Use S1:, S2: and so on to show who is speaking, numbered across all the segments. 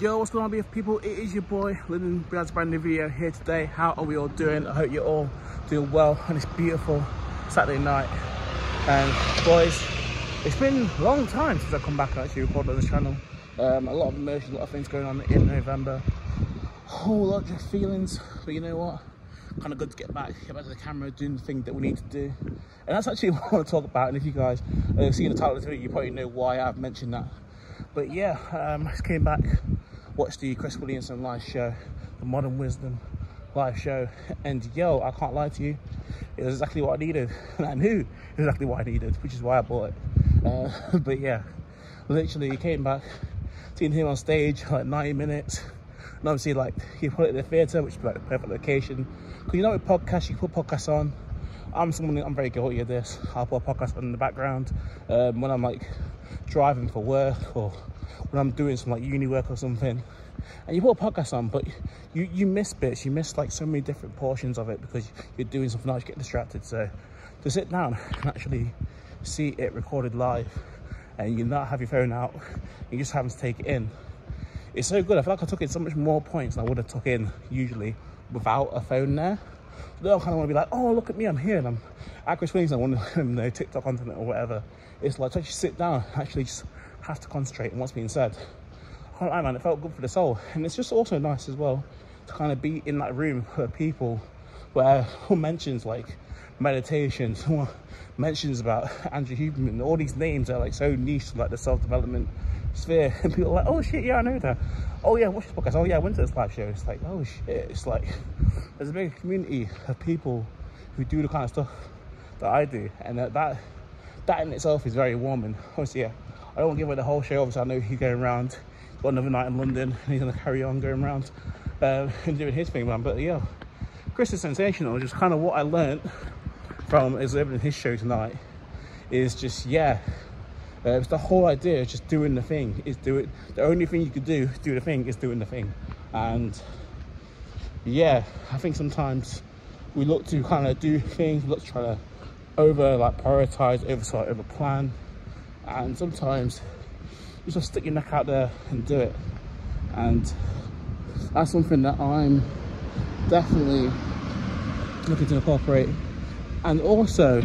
S1: Yo, what's going on, beautiful people? It is your boy Lyndon, bringing a brand new video here today. How are we all doing? I hope you're all doing well on this beautiful Saturday night. And boys, it's been a long time since I've come back and actually recorded on this channel. A lot of emotions, a lot of things going on in November. A whole lot of feelings, but you know what? Kind of good to get back to the camera, doing the thing that we need to do. And that's actually what I want to talk about. And if you guys see the title of this video, you probably know why I've mentioned that. But yeah, I just came back, watched the Chris Williamson live show, the Modern Wisdom live show, and yo, I can't lie to you, it was exactly what I needed, and I knew exactly what I needed, which is why I bought it. But yeah, literally came back, seeing him on stage like 90 minutes, and obviously like he put it in the theatre, which is like the perfect location, because you know with podcasts, you put podcasts on. I'm very guilty of this. I'll put a podcast on in the background when I'm like driving for work, or when I'm doing some like uni work or something, and you put a podcast on, but you miss bits, you miss like so many different portions of it because you're doing something else, you get distracted. So to sit down and actually see it recorded live, and you not have your phone out, you just having to take it in, it's so good. I feel like I took in so much more points than I would have took in usually without a phone there. They don't kind of want to be like, oh, look at me, I'm here, and I'm at Chris Williamson, I want to know TikTok content or whatever. It's like to actually sit down, actually just have to concentrate on what's being said. I don't know, man, it felt good for the soul. And it's just also nice as well to kind of be in that room with people where who mentions like meditation, someone mentions about Andrew Huberman, all these names are like so niche, like the self-development sphere, and people are like, oh shit, yeah, I know that. Oh yeah, watch this podcast. Oh yeah, I went to this live show. It's like, oh shit, it's like there's a big community of people who do the kind of stuff that I do, and that in itself is very warming. Obviously, yeah, I don't want to give away the whole show. Obviously, I know he's going around, got another night in London, and he's going to carry on going around and doing his thing, man. But yeah, Chris is sensational. Just kind of what I learned from his living in his show tonight is just, yeah, it's the whole idea of just doing the thing. Is do it. The only thing you could do the thing, is doing the thing. And yeah, I think sometimes we look to kind of do things, look to try to prioritize, oversight, over plan, and sometimes you just stick your neck out there and do it. And that's something that I'm definitely looking to incorporate. And also,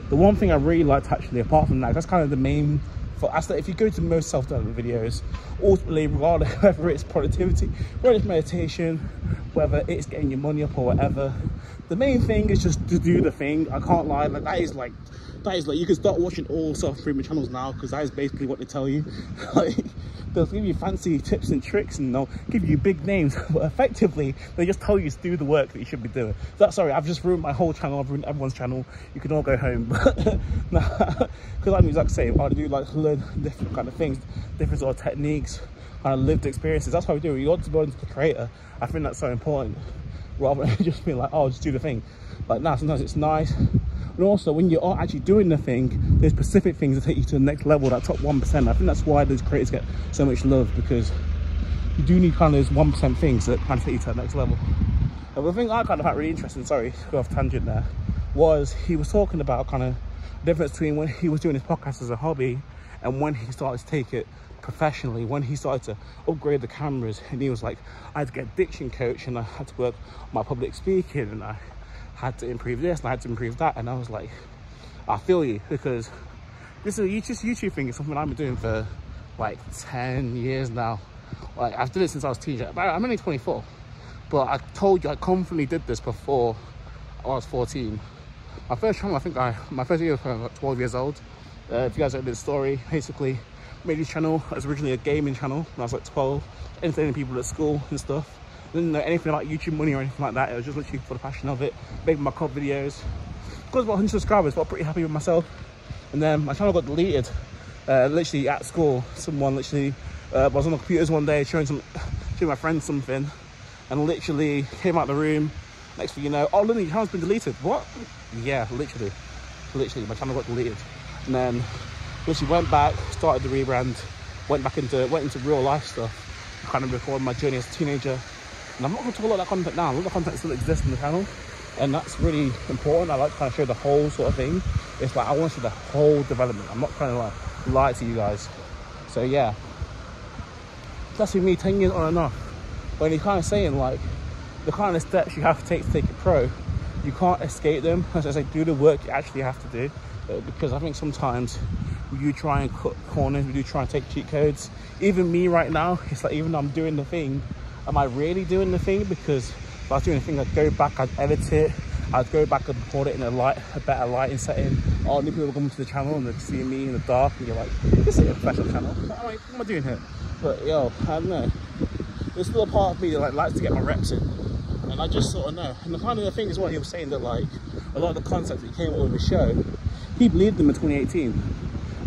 S1: the one thing I really liked actually, apart from that, that's kind of the main, if you go to most self-development videos, ultimately, regardless whether it's productivity, whether it's meditation, whether it's getting your money up or whatever, the main thing is just to do the thing. I can't lie, like that is like you can start watching all self-improvement channels now, because that is basically what they tell you. Like, they'll give you fancy tips and tricks, and they'll give you big names, but effectively they just tell you to do the work that you should be doing. Sorry, I've just ruined my whole channel, I've ruined everyone's channel. You can all go home. But because I'm the exact same, I do like learn different kind of things, different sort of techniques, kind of lived experiences. That's how we do it. You want to go into the creator. I think that's so important, rather than just being like, oh, just do the thing. Like, nah, sometimes it's nice. And also, when you are actually doing the thing, there's specific things that take you to the next level, that top 1%. I think that's why those creators get so much love, because you do need kind of those 1% things that kind of take you to the next level. And the thing I kind of found really interesting, sorry, to go off tangent there, was he was talking about kind of the difference between when he was doing his podcast as a hobby and when he started to take it professionally, when he started to upgrade the cameras. And he was like, I had to get a diction coach, and I had to work on my public speaking, and I had to improve this and I had to improve that. And I was like, I feel you, because this is YouTube thing is something I've been doing for like 10 years now. Like, I've done it since I was a teenager. I'm only 24, but I told you I confidently did this before I was 14. My first channel, my first video was when I was like 12 years old. If you guys don't know the story, basically made this channel. It was originally a gaming channel when I was like 12, entertaining people at school and stuff. Didn't know anything about YouTube money or anything like that. It was just literally for the passion of it, making my COD videos. Got about 100 subscribers, but pretty happy with myself. And then my channel got deleted, literally at school. Someone literally was on the computers one day showing my friends something, and literally came out the room. Next thing you know, oh, Lily, your channel's been deleted. What? Yeah, literally, my channel got deleted. And then literally went back, started the rebrand, went into real life stuff, kind of recorded my journey as a teenager. And I'm not going to talk about that content now. A lot of the content still exists on the channel, and that's really important. I like to kind of show the whole sort of thing. It's like I want to see the whole development. I'm not trying to like lie to you guys. So yeah, that's with me 10 years on and off. When he's kind of saying like the kind of steps you have to take it pro, you can't escape them. As I say, do the work you actually have to do, because I think sometimes we do try and cut corners, we do try and take cheat codes. Even me right now, it's like, even though I'm doing the thing, am I really doing the thing? Because if I was doing the thing, I'd go back, I'd edit it, I'd go back and record it in a better lighting setting. All new people come to the channel and they see me in the dark and you're like, this ain't a professional channel. What am I doing here? But yo, I don't know. There's still a part of me that likes to get my reps in. And I just sort of know. And the kind of the thing is what he was saying, that like a lot of the concepts that he came up with the show, he believed them in 2018.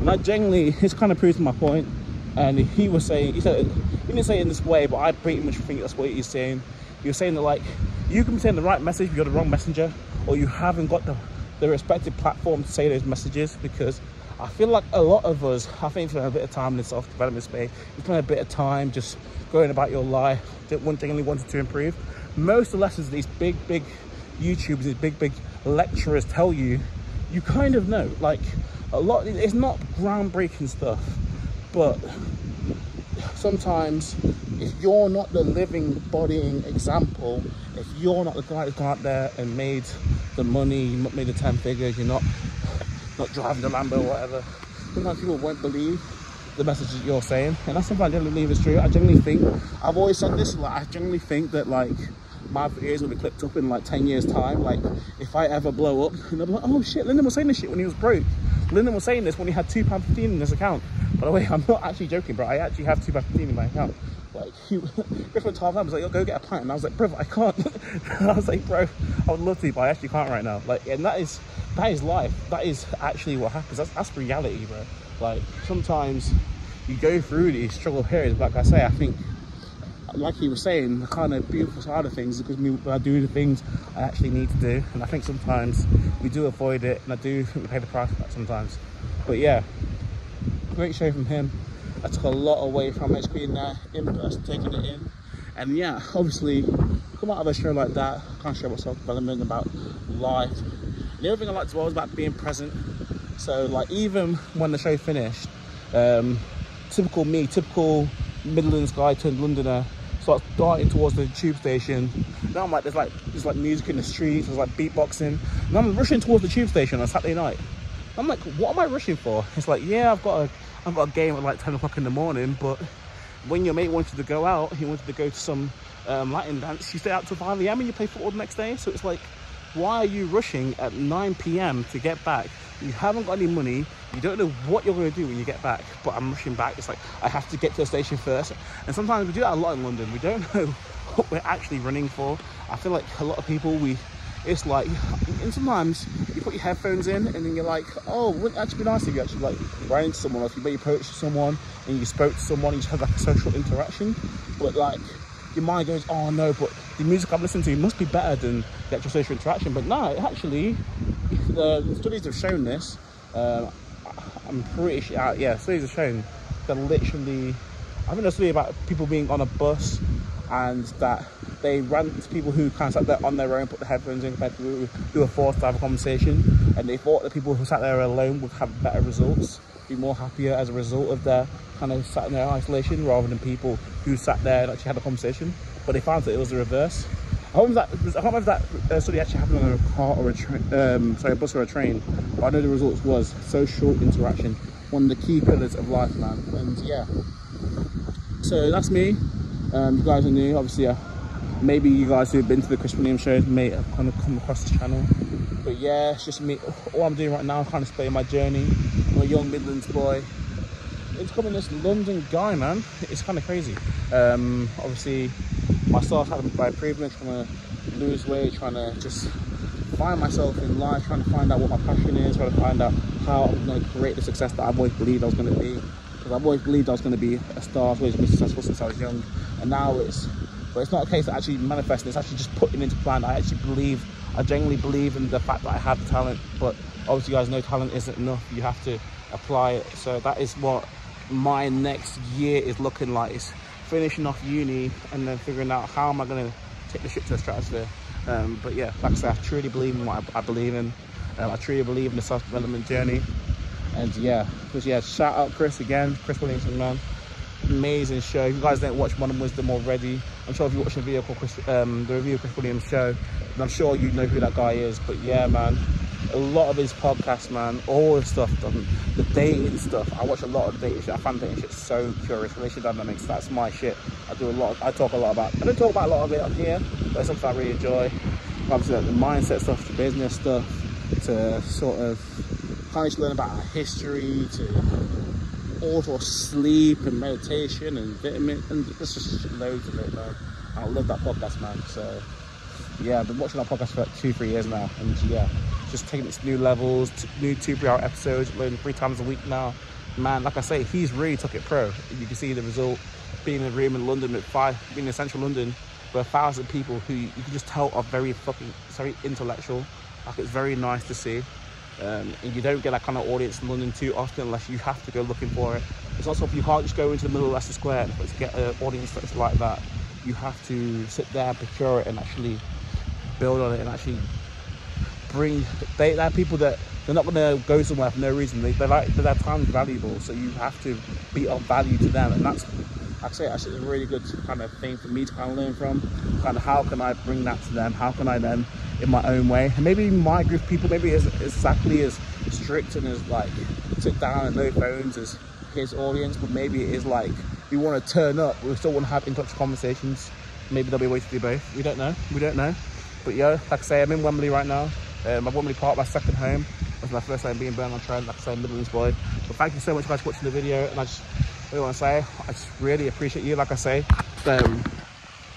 S1: And I genuinely, it's kind of proves my point. And he was saying, he didn't say it in this way, but I pretty much think that's what he's saying. He was saying that like, you can be saying the right message, but you're the wrong messenger, or you haven't got the respective platform to say those messages. Because I feel like a lot of us, I think, spend a bit of time in the self-development space, you spend a bit of time just going about your life, genuinely wanted to improve. Most of the lessons these big YouTubers, these big lecturers tell you, you kind of know. Like, a lot, it's not groundbreaking stuff, but sometimes if you're not the living, bodying example, if you're not the guy who's gone out there and made the money, made the 10 figures, you're not driving the Lambo or whatever, sometimes people won't believe the messages you're saying. And that's something I genuinely believe is true. I genuinely think, I've always said this, like, I genuinely think that like my videos will be clipped up in like 10 years time. Like, if I ever blow up, and they'll be like, oh shit, Lyndon was saying this shit when he was broke. Lyndon was saying this when he had £2.15 in his account. By the way, I'm not actually joking, bro. I actually have £2.15 in my account. Like, different time, I was like, yo, go get a pint. And I was like, bro, I can't. I was like, bro, I would love to, but I actually can't right now. Like, and that is life. That is actually what happens. That's reality, bro. Like, sometimes you go through these struggle periods. Like I say, I think, like he was saying, the kind of beautiful side of things is because I do the things I actually need to do. And I think sometimes we do avoid it, and I do think we pay the price for that sometimes. But yeah, great show from him. I took a lot away from it, just being there in person, taking it in. And yeah, obviously, come out of a show like that, I can't share about self-development, about life. And the other thing I liked as well was about being present. So like, even when the show finished, typical me, typical Midlands guy turned Londoner, starts darting towards the tube station. Now I'm like, there's like music in the streets, there's like beatboxing. And I'm rushing towards the tube station on Saturday night. I'm like, what am I rushing for? It's like, yeah, I've got a game at like 10 o'clock in the morning, but when your mate wanted to go out, he wanted to go to some Latin dance, you stay out till 5 AM and you play football the next day. So it's like, why are you rushing at 9 PM to get back? You haven't got any money, you don't know what you're going to do when you get back, but I'm rushing back. It's like, I have to get to the station first. And sometimes we do that a lot in London. We don't know what we're actually running for. I feel like a lot of people, it's like, and sometimes you put your headphones in and then you're like, oh, wouldn't it actually be nice if you actually like ran into someone, or if you maybe approached someone and you spoke to someone and you just had like a social interaction. But like, your mind goes, oh no, but the music I'm listening to must be better than the actual social interaction. But no, actually, the studies have shown this. I'm pretty sure, yeah, studies have shown that literally, I think there's a study about people being on a bus and that they ran to people who kind of sat there on their own, put the headphones in, compared to people who were forced to have a conversation, and they thought that people who sat there alone would have better results, be more happier as a result of their kind of sat in their isolation, rather than people who sat there and actually had a conversation. But they found that it was the reverse. I can't remember if that study actually happened on a car or a train, sorry, a bus or a train, but I know the results was social interaction, one of the key pillars of life, man. And yeah, so that's me. You guys are new, obviously. Maybe you guys who've been to the Chris Williams show may have kind of come across this channel. But yeah, it's just me. All I'm doing right now, kind of displaying my journey. I'm a young Midlands boy. It's becoming this London guy, man. It's kind of crazy. Obviously, myself having by improvement, trying to lose weight, trying to just find myself in life, trying to find out what my passion is, trying to find out how I'm going to create the success that I've always believed I was going to be. Because I've always believed I was going to be a star, I've always been successful since I was young. And now but it's not a case of actually manifesting, it's actually just putting into plan. I genuinely believe in the fact that I have the talent, but obviously you guys know talent isn't enough, you have to apply it. So that is what my next year is looking like. It's finishing off uni and then figuring out how am I going to take the ship to the stratosphere. But yeah, like I said, I truly believe in what I believe in. I truly believe in the self-development journey. And yeah, shout out Chris again, Chris Williamson, man. amazing show. If you guys don't watch Modern Wisdom already, I'm sure if you're watching the video called the review of Chris Williams' show, then I'm sure you know who that guy is. But yeah, man, a lot of his podcasts, man, all the stuff, the dating stuff. I watch a lot of the dating shit. I find dating shit so curious. Relationship dynamics, that's my shit. I talk a lot about. I don't talk about a lot of it on here, but it's something I really enjoy. Obviously, like the mindset stuff, the business stuff, to sort of kind of learn about our history, to also sleep and meditation and vitamin, and there's just loads of it, man. I love that podcast, man. So yeah, I've been watching that podcast for like 2-3 years now, and yeah, just taking it to new levels, new 2-3 hour episodes, loading 3 times a week now. Man, like I say, he's really took it pro. You can see the result, being in a room in London with being in central London with 1,000 people who you can just tell are very intellectual. Like, it's very nice to see. And you don't get that kind of audience in London too often unless you have to go looking for it. It's also, you can't just go into the middle of Leicester Square, but to get an audience that's like that, you have to sit there, procure it, and actually build on it, and actually they're people that they're not going to go somewhere for no reason. Their time's valuable, so you have to be of value to them, and that's, I'd say, actually a really good kind of thing for me to kind of learn from. Kind of how can I bring that to them? How can I then, in my own way, and maybe my group of people, maybe is exactly as strict and as like sit down and no phones as his audience, but maybe it is like we want to turn up, we still want to have in-touch conversations. Maybe there'll be a way to do both. We don't know. But yeah, like I say, I'm in Wembley right now. I'm at Wembley Park, my second home. That's my first time being born on Trent, like I say, Midlands boy. But thank you so much, guys, for watching the video. And I just really want to say, I just really appreciate you, like I say. And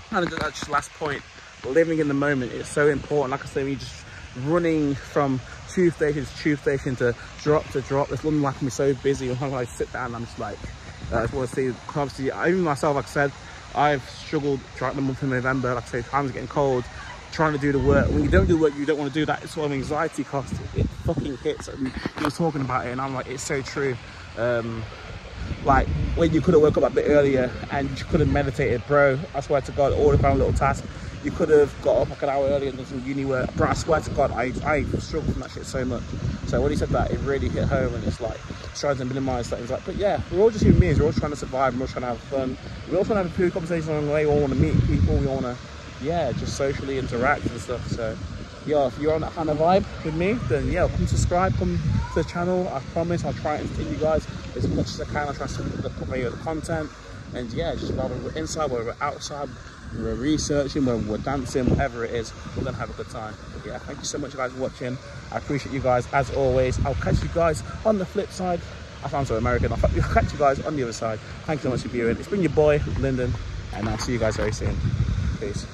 S1: that's just last point. Living in the moment is so important. Like I say, when you're just running from tube station to tube station to drop, this London life can be so busy. And when I sit down, I'm just like, I just want to see, obviously, even myself, like I said, I've struggled throughout the month of November. Like I say, times are getting cold, trying to do the work. When you don't do work, you don't want to do that. It's sort of anxiety cost. It fucking hits. And you were talking about it, and I'm like, it's so true. Like when you could have woke up a bit earlier and you could have meditated, bro, I swear to God, all around a little task. You could have got up like an hour earlier and done some uni work. Bro, I swear to God, I struggled from that shit so much. So when he said that, it really hit home, and it's like trying to minimise things. Like, but yeah, we're all just human beings. We're all trying to survive. We're all trying to have fun. We all trying to have a few conversations along the way. We all want to meet people. We all want to, yeah, just socially interact and stuff. So yeah, if you're on that kind of vibe with me, then yeah, come subscribe, come to the channel. I promise I'll try and entertain you guys as much as I can. I'll try to provide you the content, and yeah, just whether we're inside, whether we're outside, we're researching, whether we're dancing, whatever it is, we're gonna have a good time. But yeah, thank you so much, guys, for watching. I appreciate you guys as always. I'll catch you guys on the flip side. I sound so American. I'll catch you guys on the other side. Thank you so much for viewing. It's been your boy Lyndon, and I'll see you guys very soon. Peace.